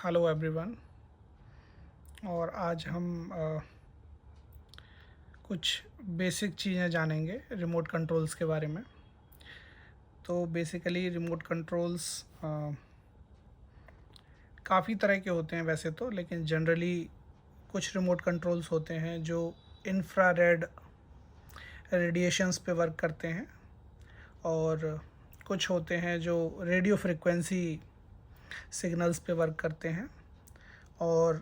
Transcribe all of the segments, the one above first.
Hello everyone. और आज हम कुछ बेसिक चीज़ें जानेंगे रिमोट कंट्रोल्स के बारे में। तो बेसिकली रिमोट कंट्रोल्स काफ़ी तरह के होते हैं वैसे तो, लेकिन जनरली कुछ रिमोट कंट्रोल्स होते हैं जो इंफ्रारेड रेडिएशंस पे वर्क करते हैं, और कुछ होते हैं जो रेडियो फ्रिक्वेंसी सिग्नल्स पे वर्क करते हैं, और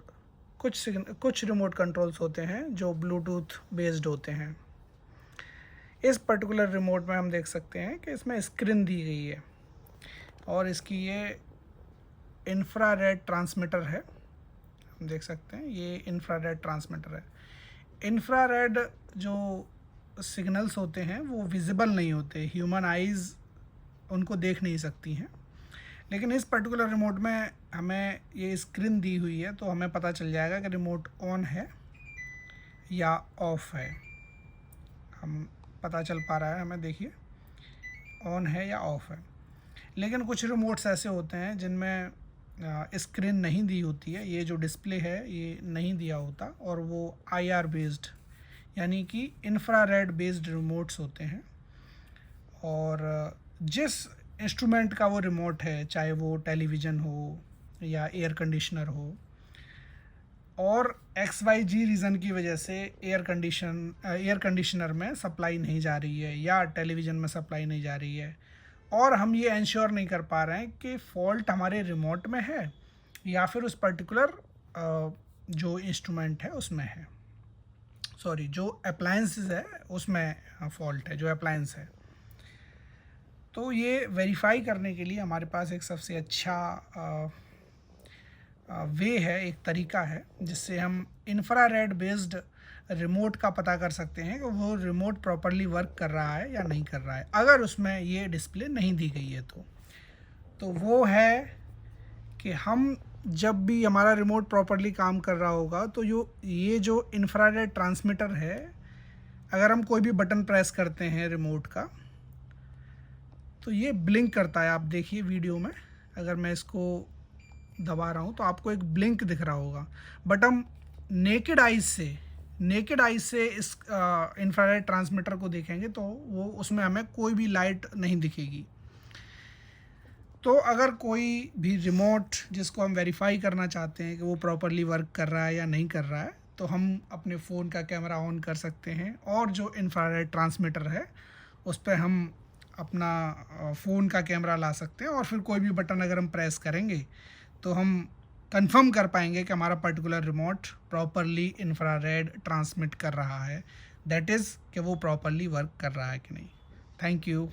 कुछ रिमोट कंट्रोल्स होते हैं जो ब्लूटूथ बेस्ड होते हैं। इस पर्टिकुलर रिमोट में हम देख सकते हैं कि इसमें स्क्रीन दी गई है और इसकी ये इंफ्रारेड ट्रांसमीटर है। हम देख सकते हैं ये इंफ्रारेड ट्रांसमीटर है। इंफ्रारेड जो सिग्नल्स होते हैं वो विजिबल नहीं होते, ह्यूमन आइज़ उनको देख नहीं सकती हैं, लेकिन इस पर्टिकुलर रिमोट में हमें ये स्क्रीन दी हुई है तो हमें पता चल जाएगा कि रिमोट ऑन है या ऑफ है। हम पता चल पा रहा है हमें, देखिए ऑन है या ऑफ है। लेकिन कुछ रिमोट्स ऐसे होते हैं जिनमें स्क्रीन नहीं दी होती है, ये जो डिस्प्ले है ये नहीं दिया होता, और वो आईआर बेस्ड यानी कि इंफ्रारेड बेस्ड रिमोट्स होते हैं। और जिस इंस्ट्रूमेंट का वो रिमोट है, चाहे वो टेलीविज़न हो या एयर कंडीशनर हो, और XYZ रीज़न की वजह से एयर कंडीशनर में सप्लाई नहीं जा रही है या टेलीविज़न में सप्लाई नहीं जा रही है, और हम ये इंश्योर नहीं कर पा रहे हैं कि फ़ॉल्ट हमारे रिमोट में है या फिर उस पर्टिकुलर जो इंस्ट्रूमेंट है उसमें है, सॉरी जो अप्लायंसेस है उसमें फ़ॉल्ट है, जो अप्लायंस है। तो ये वेरीफाई करने के लिए हमारे पास एक सबसे अच्छा वे है, एक तरीका है जिससे हम इंफ्रारेड बेस्ड रिमोट का पता कर सकते हैं कि वो रिमोट प्रॉपरली वर्क कर रहा है या नहीं कर रहा है, अगर उसमें ये डिस्प्ले नहीं दी गई है तो वो है कि हम जब भी हमारा रिमोट प्रॉपरली काम कर रहा होगा तो ये जो इंफ्रारेड ट्रांसमीटर है, अगर हम कोई भी बटन प्रेस करते हैं रिमोट का तो ये ब्लिंक करता है। आप देखिए वीडियो में, अगर मैं इसको दबा रहा हूँ तो आपको एक ब्लिंक दिख रहा होगा, बट हम नेकेड आइज से इस इंफ्रारेड ट्रांसमीटर को देखेंगे तो वो उसमें हमें कोई भी लाइट नहीं दिखेगी। तो अगर कोई भी रिमोट जिसको हम वेरीफाई करना चाहते हैं कि वो प्रॉपरली वर्क कर रहा है या नहीं कर रहा है, तो हम अपने फ़ोन का कैमरा ऑन कर सकते हैं और जो इंफ्रारेड ट्रांसमीटर है उस पर हम अपना फ़ोन का कैमरा ला सकते हैं, और फिर कोई भी बटन अगर हम प्रेस करेंगे तो हम कंफर्म कर पाएंगे कि हमारा particular remote properly infrared transmit कर रहा है, दैट इज़ कि वो प्रॉपरली वर्क कर रहा है कि नहीं। Thank you.